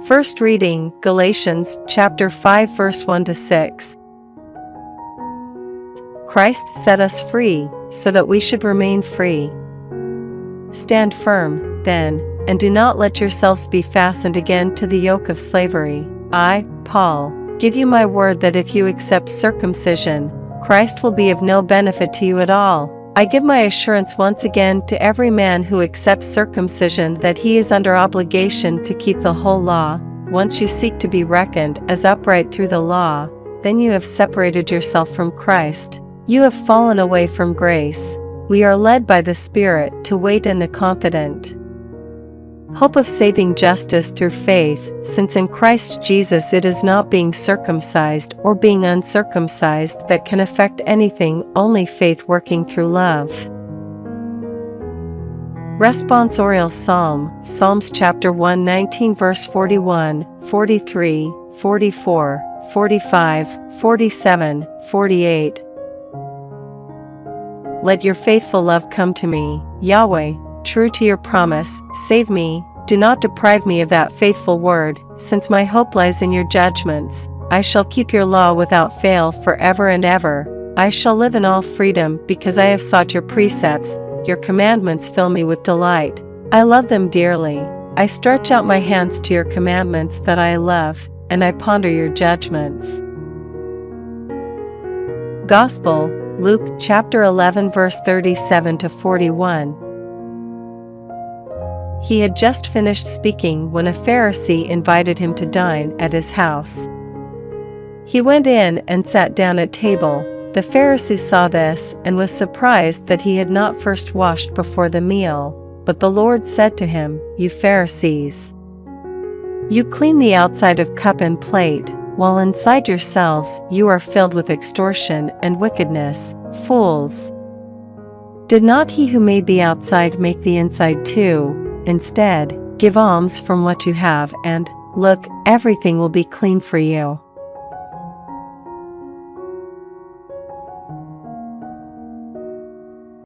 First reading, Galatians chapter 5 verse 1 to 6. Christ set us free, so that we should remain free. Stand firm, then, and do not let yourselves be fastened again to the yoke of slavery. I, Paul, give you my word that if you accept circumcision, Christ will be of no benefit to you at all. I give my assurance once again to every man who accepts circumcision that he is under obligation to keep the whole law. Once you seek to be reckoned as upright through the law, then you have separated yourself from Christ. You have fallen away from grace. We are led by the Spirit to wait in the confident hope of saving justice through faith, since in Christ Jesus it is not being circumcised or being uncircumcised that can affect anything, only faith working through love. Responsorial Psalm, Psalms chapter 119 verse 41, 43, 44, 45, 47, 48. Let your faithful love come to me, Yahweh, true to your promise, save me, do not deprive me of that faithful word, since my hope lies in your judgments. I shall keep your law without fail forever and ever. I shall live in all freedom because I have sought your precepts. Your commandments fill me with delight. I love them dearly. I stretch out my hands to your commandments that I love, and I ponder your judgments. Gospel, Luke chapter 11 verse 37 to 41. He had just finished speaking when a Pharisee invited him to dine at his house. He went in and sat down at table. The Pharisee saw this and was surprised that he had not first washed before the meal. But the Lord said to him, "You Pharisees, you clean the outside of cup and plate, while inside yourselves you are filled with extortion and wickedness. Fools! Did not he who made the outside make the inside too? Instead, give alms from what you have and, look, everything will be clean for you.